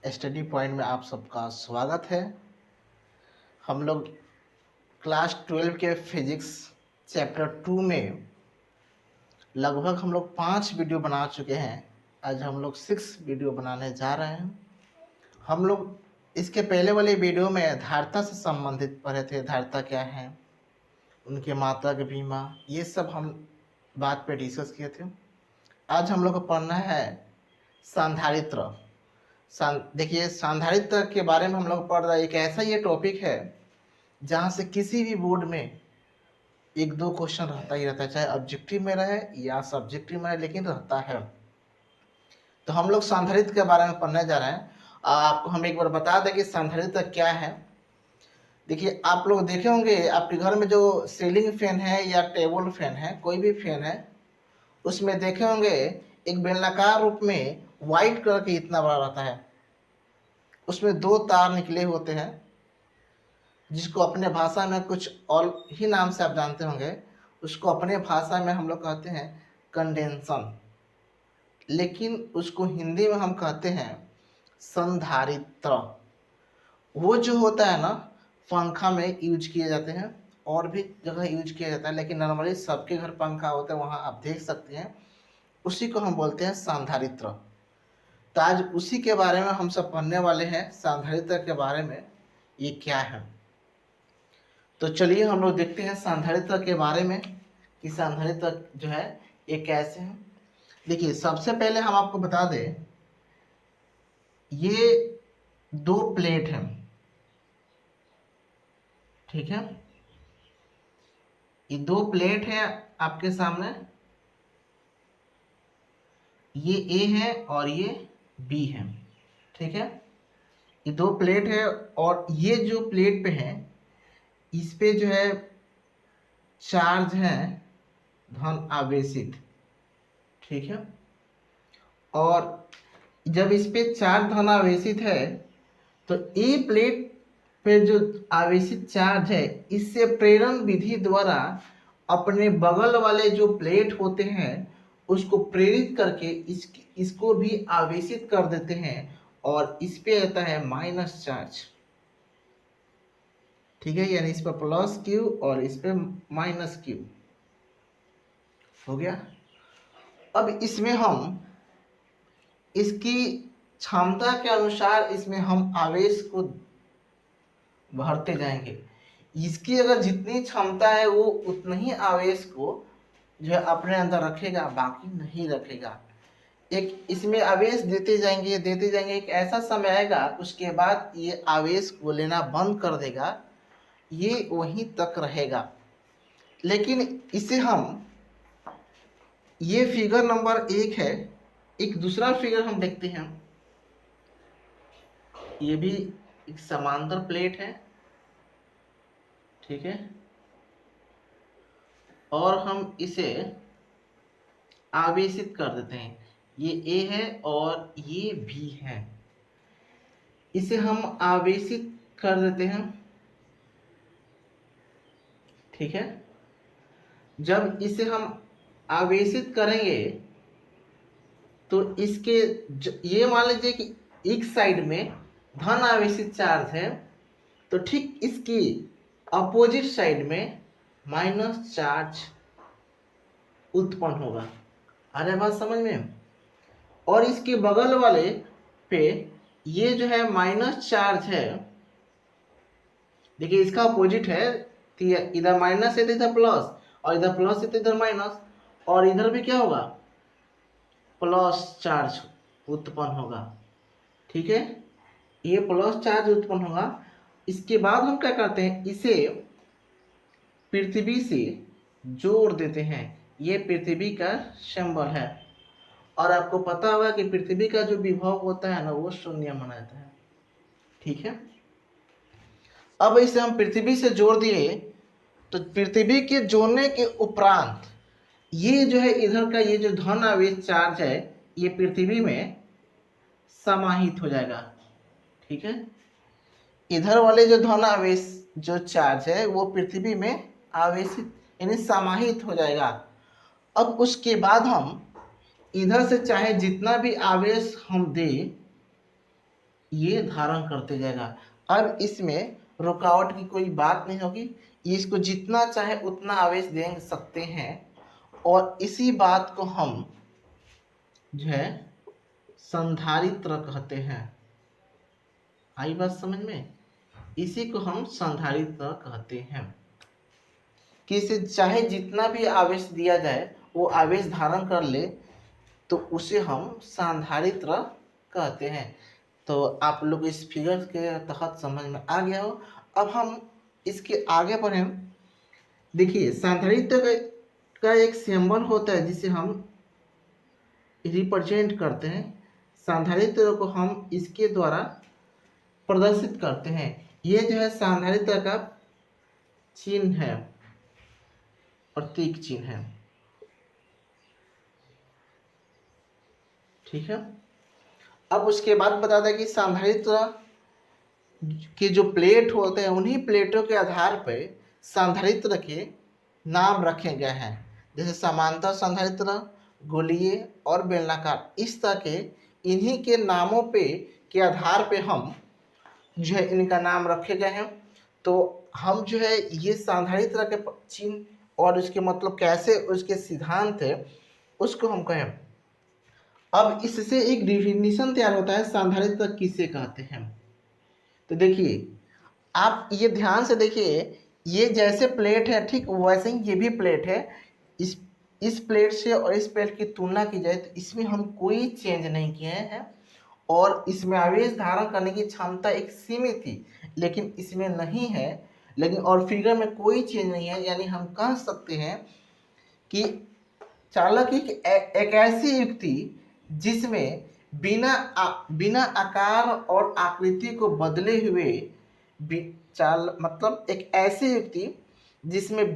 Study point में आप सबका स्वागत है। हम लोग क्लास 12 के फिजिक्स चैप्टर 2 में लगभग हम लोग 5 वीडियो बना चुके हैं। आज हम लोग 6 वीडियो बनाने जा रहे हैं। हम लोग इसके पहले वाले वीडियो में धारिता से संबंधित पढ़े थे। धारिता क्या है, उनके मात्रा के बीमा, ये सब हम बात पे डिस्कस किए थे। आज हम लोग को पढ़ना है संधारित्र। देखिए, संधारित्र के बारे में हम लोग पढ़ रहे हैं। एक ऐसा ये टॉपिक है जहाँ से किसी भी बोर्ड में 1-2 क्वेश्चन रहता ही रहता है, चाहे ऑब्जेक्टिव में रहे या सब्जेक्टिव में रहे, लेकिन रहता है। तो हम लोग संधारित्र के बारे में पढ़ने जा रहे हैं। आपको हम एक बार बता दें कि संधारित्र क्या है। देखिए, आप लोग देखे होंगे आपके घर में जो सीलिंग फैन है या टेबल फैन है, कोई भी फैन है, उसमें देखे होंगे एक बेलनाकार रूप में व्हाइट कलर के इतना बड़ा रहता है। उसमें 2 तार निकले होते हैं, जिसको अपने भाषा में कुछ और ही नाम से आप जानते होंगे। उसको अपने भाषा में हम लोग कहते हैं कंडेंसन, लेकिन उसको हिंदी में हम कहते हैं संधारित्र। वो जो होता है ना, पंखा में यूज किए जाते हैं, और भी जगह यूज किया जाता है, लेकिन नॉर्मली सबके घर पंखा होता है, वहाँ आप देख सकते हैं। उसी को हम बोलते हैं संधारित्र। तो आज उसी के बारे में हम सब पढ़ने वाले हैं, संधारित्र के बारे में ये क्या है। तो चलिए हम लोग देखते हैं संधारित्र के बारे में कि संधारित्र जो है ये कैसे है। देखिए, सबसे पहले हम आपको बता दें, ये 2 प्लेट हैं, ठीक है। ये 2 प्लेट है आपके सामने, ये ए है और ये बी है, ठीक है। ये 2 प्लेट है और ये जो प्लेट पे है इस पे जो है चार्ज है धन आवेशित, ठीक है। और जब इस पे चार्ज धन आवेशित है तो ए प्लेट पे जो आवेशित चार्ज है, इससे प्रेरण विधि द्वारा अपने बगल वाले जो प्लेट होते हैं उसको प्रेरित करके इसको भी आवेशित कर देते हैं, और इस पे आता है माइनस चार्ज, ठीक है। यानी इस पर प्लस क्यू और इस पे माइनस क्यू हो गया। अब इसमें हम इसकी क्षमता के अनुसार इसमें हम आवेश को भरते जाएंगे। इसकी अगर जितनी क्षमता है वो उतना ही आवेश को जो है अपने अंदर रखेगा, बाकी नहीं रखेगा। एक इसमें आवेश देते जाएंगे, एक ऐसा समय आएगा उसके बाद ये आवेश को लेना बंद कर देगा, ये वहीं तक रहेगा। लेकिन इसे हम, ये फिगर नंबर 1 है। एक दूसरा फिगर हम देखते हैं, ये भी एक समांतर प्लेट है, ठीक है। और हम इसे आवेशित कर देते हैं, ये ए है और ये बी है। इसे हम आवेशित कर देते हैं, ठीक है। जब इसे हम आवेशित करेंगे तो इसके ये मान लीजिए कि एक साइड में धन आवेशित चार्ज है, तो ठीक इसकी अपोजिट साइड में माइनस चार्ज उत्पन्न होगा। आ रहा है बात समझ में। और इसके बगल वाले पे ये जो है माइनस चार्ज है, देखिए इसका अपोजिट है, इधर माइनस है तो इधर प्लस, और इधर प्लस है तो इधर माइनस, और इधर भी क्या होगा, प्लस चार्ज उत्पन्न होगा, ठीक है। ये प्लस चार्ज उत्पन्न होगा। इसके बाद हम क्या करते हैं, इसे पृथ्वी से जोड़ देते हैं। ये पृथ्वी का सिंबल है, और आपको पता होगा कि पृथ्वी का जो विभव होता है ना, वो शून्य माना जाता है, ठीक है। अब इसे हम पृथ्वी से जोड़ दिए, तो पृथ्वी के जोड़ने के उपरांत ये जो है इधर का ये जो धन आवेश चार्ज है, ये पृथ्वी में समाहित हो जाएगा, ठीक है। इधर वाले जो धन आवेश जो चार्ज है वो पृथ्वी में आवेशित यानी समाहित हो जाएगा। अब उसके बाद हम इधर से चाहे जितना भी आवेश हम दें, ये धारण करते जाएगा। अब इसमें रुकावट की कोई बात नहीं होगी, इसको जितना चाहे उतना आवेश दे सकते हैं और इसी बात को हम जो है संधारित्र कहते हैं। आई बात समझ में? इसी को हम संधारित्र कहते हैं कि इसे चाहे जितना भी आवेश दिया जाए वो आवेश धारण कर ले, तो उसे हम संधारित्र कहते हैं। तो आप लोग इस फिगर के तहत समझ में आ गया हो। अब हम इसके आगे बढ़ें। देखिए संधारित्र का एक सिंबल होता है जिसे हम रिप्रेजेंट करते हैं। संधारित्र को हम इसके द्वारा प्रदर्शित करते हैं। ये जो है संधारित्र का चिन्ह है, प्रतीक चिन्ह है। ठीक है। अब उसके बाद बता दें कि संधारित्र के जो प्लेट होते हैं उन्हीं प्लेटों के आधार पर संधारित्र के नाम रखे गए हैं। जैसे समांतर संधारित्र, गोलीय और बेलनाकार, इस तरह के इन्हीं के नामों पे के आधार पे हम जो है इनका नाम रखे गए हैं। तो हम जो है ये संधारित्र के चिन्ह और उसके मतलब कैसे उसके सिद्धांत है उसको हम कहें। अब इससे एक डिफिनीशन तैयार होता है संधारित्र किसे कहते हैं। तो देखिए आप ये ध्यान से देखिए, ये जैसे प्लेट है ठीक वैसे ही ये भी प्लेट है। इस प्लेट से और इस प्लेट की तुलना की जाए तो इसमें हम कोई चेंज नहीं किए हैं और इसमें आवेश धारण करने की क्षमता एक सीमित थी, लेकिन इसमें नहीं है। लेकिन और फिगर में कोई चेंज नहीं है, यानी हम कह सकते हैं कि चालक एक ऐसी युक्ति जिसमें बिना आकार और आकृति को बदले हुए मतलब एक ऐसी युक्ति जिसमें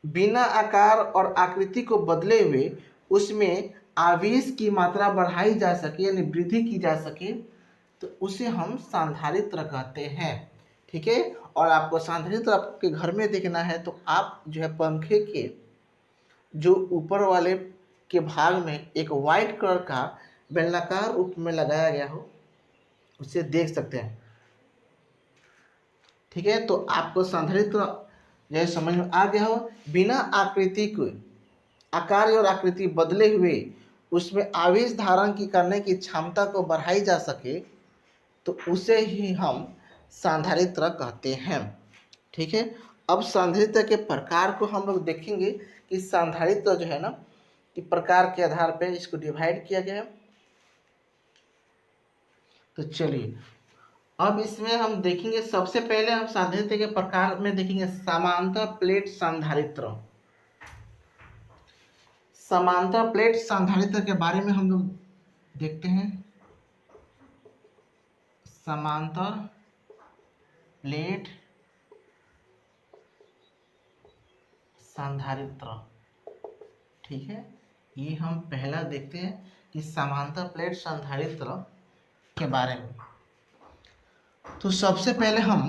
बिना आकार और आकृति को बदले हुए उसमें आवेश की मात्रा बढ़ाई जा सके यानी वृद्धि की जा सके, तो उसे हम संधारित्र कहते हैं। ठीक है। और आपको संधारित्र आपके घर में देखना है तो आप जो है पंखे के जो ऊपर वाले के भाग में एक वाइट कलर का बेलनाकार रूप में लगाया गया हो उसे देख सकते हैं। ठीक है। तो आपको संधारित्र जैसे समझ में आ गया हो, बिना आकृति को आकार और आकृति बदले हुए उसमें आवेश धारण की करने की क्षमता को बढ़ाई जा सके, तो उसे ही हम संधारित्र कहते हैं। ठीक है। अब संधारित्र के प्रकार को हम लोग देखेंगे कि संधारित्र जो है ना कि प्रकार के आधार पर इसको डिवाइड किया गया है। तो चलिए अब इसमें हम देखेंगे, सबसे पहले हम संधारित्र के प्रकार में देखेंगे समांतर प्लेट संधारित्र। समांतर प्लेट संधारित्र के बारे में हम लोग देखते हैं। समांतर प्लेट संधारित्र, ठीक है, ये हम पहला देखते हैं कि समांतर प्लेट संधारित्र के बारे में। तो सबसे पहले हम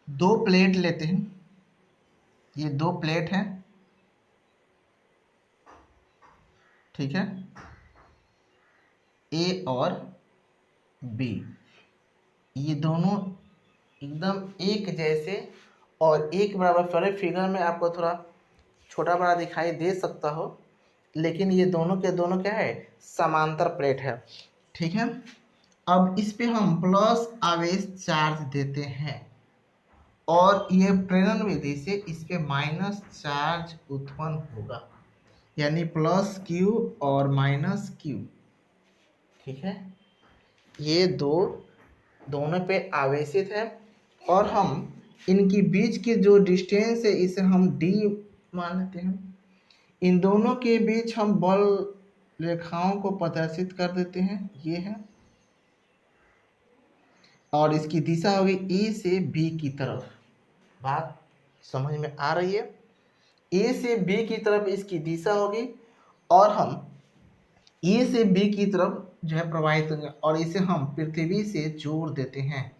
दो प्लेट लेते हैं। ये दो प्लेट हैं, ठीक है, ए और बी। ये दोनों एकदम एक जैसे और एक बराबर पहले फिगर में आपको थोड़ा छोटा बड़ा दिखाई दे सकता हो, लेकिन ये दोनों के दोनों क्या है, समांतर प्लेट है। ठीक है। अब इस पे हम प्लस आवेश चार्ज देते हैं और ये प्रेरण विधि से इस पे माइनस चार्ज उत्पन्न होगा, यानी प्लस क्यू और माइनस क्यू। ठीक है। ये दोनों पे आवेशित है और हम इनकी बीच की जो डिस्टेंस है इसे हम डी मान लेते हैं। इन दोनों के बीच हम बल रेखाओं को प्रदर्शित कर देते हैं, ये है, और इसकी दिशा होगी ए से बी की तरफ। बात समझ में आ रही है? ए से बी की तरफ इसकी दिशा होगी और हम ए से बी की तरफ जो है प्रवाहित होंगे और इसे हम पृथ्वी से जोड़ देते हैं।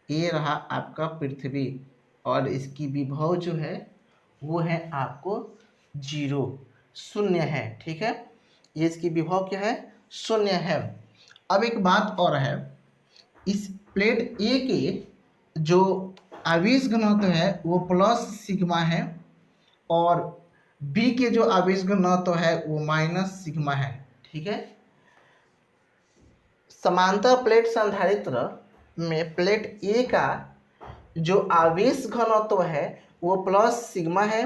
ये रहा आपका पृथ्वी और इसकी विभव जो है वो है आपको 0 शून्य है। ठीक है। ये इसकी विभव क्या है, शून्य है। अब एक बात और है इस प्लेट ए के जो आवेश घनत्व है वो प्लस सिग्मा है और बी के जो आवेश घनत्व है वो माइनस सिग्मा है। ठीक है, समांतर प्लेट संधारित्र में प्लेट ए का जो आवेश घनत्व है वो प्लस सिग्मा है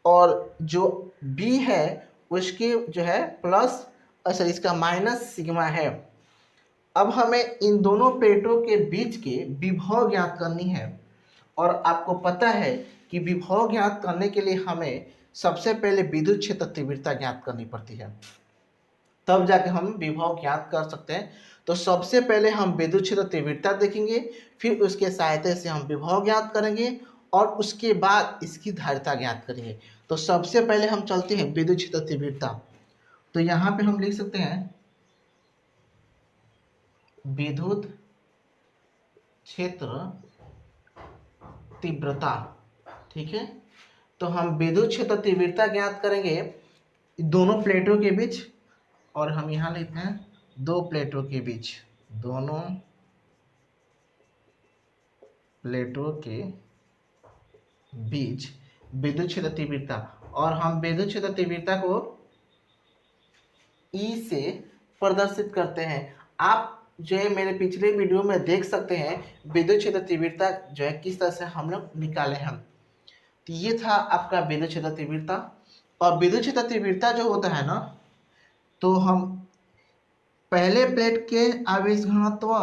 और जो बी है उसके जो है प्लस सॉरी इसका माइनस सिग्मा है। अब हमें इन दोनों प्लेटों के बीच के विभव ज्ञात करनी है और आपको पता है कि विभव ज्ञात करने के लिए हमें सबसे पहले विद्युत क्षेत्र तीव्रता ज्ञात करनी पड़ती है, तब जाके हम विभव ज्ञात कर सकते हैं। तो सबसे पहले हम विद्युत क्षेत्र तीव्रता देखेंगे, फिर उसके सहायता से हम विभव ज्ञात करेंगे और उसके बाद इसकी धारिता ज्ञात करेंगे। तो सबसे पहले हम चलते हैं विद्युत क्षेत्र तीव्रता। तो यहाँ पे हम लिख सकते हैं विद्युत क्षेत्र तीव्रता। ठीक है, तो हम विद्युत क्षेत्र तीव्रता ज्ञात करेंगे दोनों प्लेटों के बीच, और हम यहाँ लिखते हैं दो प्लेटों के बीच, दोनों प्लेटों के बीच विद्युत क्षेत्र तीव्रता। और हम विद्युत क्षेत्र तीव्रता को ई से प्रदर्शित करते हैं। आप जो है मेरे पिछले वीडियो में देख सकते हैं विद्युत क्षेत्र तीव्रता जो है किस तरह से हम लोग निकाले हैं। तो ये था आपका विद्युत क्षेत्र तीव्रता। और विद्युत क्षेत्र तीव्रता जो होता है ना, तो हम पहले प्लेट के आवेश घनत्व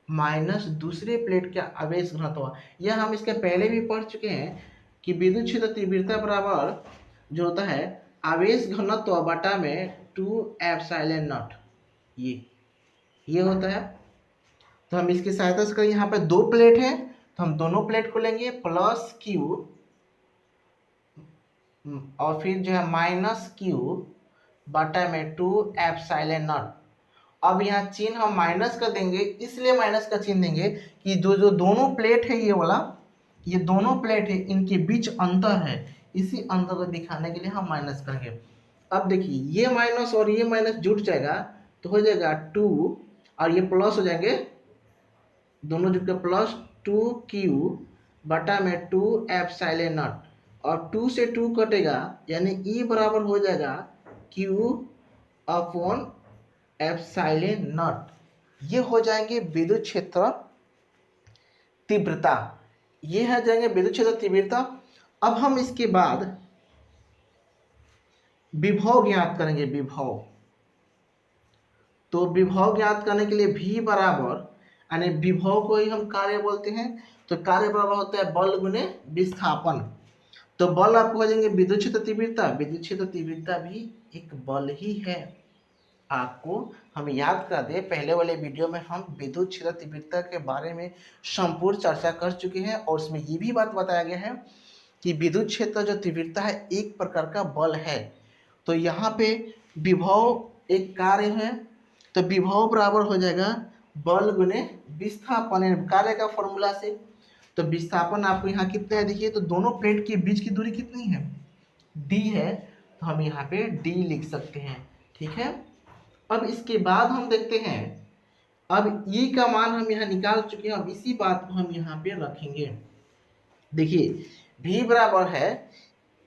माइनस दूसरे प्लेट के आवेश घनत्व, यह हम इसके पहले भी पढ़ चुके हैं कि विद्युत क्षेत्र तीव्रता बराबर जो होता है आवेश घनत्व बटा में 2 एप्सिलॉन नॉट, ये होता है। तो हम इसकी सहायता से करें, यहाँ पे दो प्लेट है तो हम दोनों प्लेट को लेंगे प्लस क्यू और फिर जो है माइनस क्यू बटा में 2 एप्सिलॉन नॉट। अब यहाँ चिन्ह हम माइनस का देंगे, इसलिए माइनस का चिन्ह देंगे कि जो जो दोनों प्लेट है ये वाला, ये दोनों प्लेट है इनके बीच अंतर है, इसी अंतर को दिखाने के लिए हम माइनस करेंगे। अब देखिए ये माइनस और ये माइनस जुड़ जाएगा तो हो जाएगा 2 और ये प्लस हो जाएंगे, दोनों जुड़ के प्लस 2q बटा में 2 एप्सिलॉन नॉट, और 2 से 2 कटेगा यानी E बराबर हो जाएगा Q अपॉन एप्सिलॉन नॉट। ये हो जाएंगे विद्युत क्षेत्र तीव्रता, ये है जाएंगे विद्युत क्षेत्र तीव्रता। अब हम इसके बाद विभव ज्ञात करेंगे, विभव। तो विभव ज्ञात करने के लिए V बराबर, यानी विभव को ही हम कार्य बोलते हैं, तो कार्य बराबर होता है बल गुने विस्थापन। तो बल आपको हो जाएंगे विद्युत क्षेत्र तीव्रता, विद्युत क्षेत्र तीव्रता भी एक बल ही है। आपको हम याद कर दे, पहले वाले वीडियो में हम विद्युत क्षेत्र तीव्रता के बारे में संपूर्ण चर्चा कर चुके हैं और उसमें ये भी बात बताया गया है कि विद्युत क्षेत्र जो तीव्रता है एक प्रकार का बल है। तो यहाँ पे विभव एक कार्य है, तो विभव बराबर हो जाएगा बल गुने विस्थापन, कार्य का फॉर्मूला से। तो विस्थापन आपको यहाँ कितना है देखिए, तो दोनों प्लेट के बीच की दूरी कितनी है, d है, तो हम यहाँ पे d लिख सकते हैं। ठीक है, अब इसके बाद हम देखते हैं, अब E का मान हम यहाँ निकाल चुके हैं, अब इसी बात को हम यहाँ पे रखेंगे। देखिए V बराबर है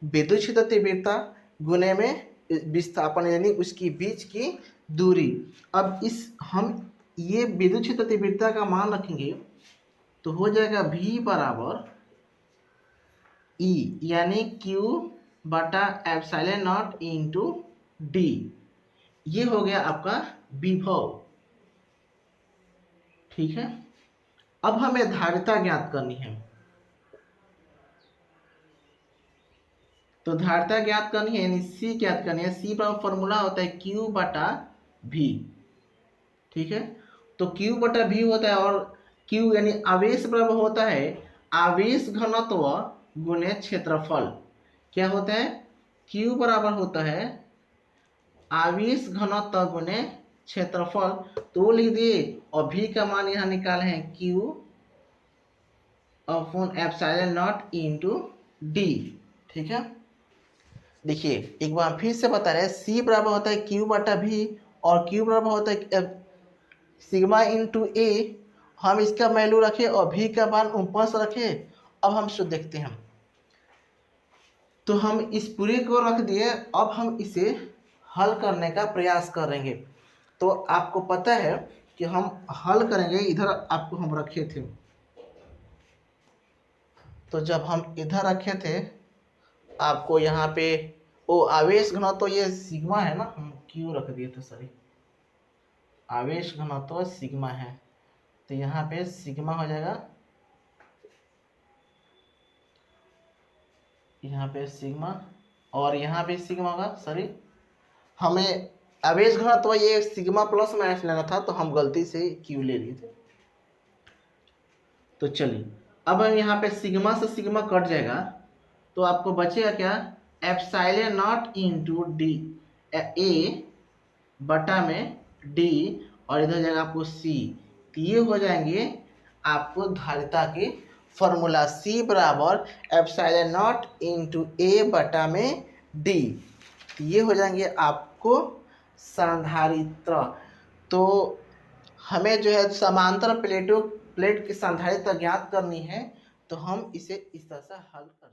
विद्युत क्षेत्र तीव्रता गुने में विस्थापन यानी उसकी बीच की दूरी। अब इस हम ये विद्युत क्षेत्र तीव्रता का मान रखेंगे तो हो जाएगा V बराबर E यानी Q बटा एप्सिलॉन नॉट इंटू D। ये हो गया आपका विभव। ठीक है, अब हमें धारिता ज्ञात करनी है। तो धारिता ज्ञात करनी है यानी C ज्ञात करनी है। C का फॉर्मूला होता है Q बटा V। ठीक है, तो Q बटा V होता है और Q यानी आवेश बराबर होता है आवेश घनत्व गुणे क्षेत्रफल। क्या होता है, Q बराबर होता है आवेश घनत्व गुणे क्षेत्रफल। तो लिख दिए और V का मान यहाँ निकाले हैं Q upon epsilon not into D। ठीक है, देखिए एक बार फिर से बता रहे हैं, C बराबर होता है Q बटा V और Q बराबर होता है सिग्मा इंटू A हम इसका वैल्यू रखे और भी का मान ऊपर से रखे। अब हम इसको देखते हैं। तो हम इस पूरे को रख दिए, अब हम इसे हल करने का प्रयास करेंगे। तो आपको पता है कि हम हल करेंगे, इधर आपको हम रखे थे। तो जब हम इधर रखे थे आपको यहाँ पे ओ आवेश घनत्व, तो ये सिग्मा है ना, हम क्यों रख दिए थे, सॉरी, आवेश घनत्व तो सिग्मा है, तो यहाँ पे सिग्मा हो जाएगा, यहाँ पे सिग्मा और यहाँ पे सिग्मा होगा। सॉरी, हमें आवेश घनत्व तो ये सिग्मा प्लस माइनस लेना था, तो हम गलती से क्यू ले लिए थे। तो चलिए अब हम यहाँ पे सिग्मा से सिग्मा कट जाएगा, तो आपको बचेगा क्या, epsilon not into D A बटा में डी, और इधर जाएगा आपको सी। तो ये हो जाएंगे आपको धारिता के फॉर्मूला, सी बराबर एप्सिलॉन नॉट इंटू ए बटा में डी। तो ये हो जाएंगे आपको संधारित्र। तो हमें जो है समांतर प्लेट की संधारित्र ज्ञात करनी है, तो हम इसे इस तरह से हल कर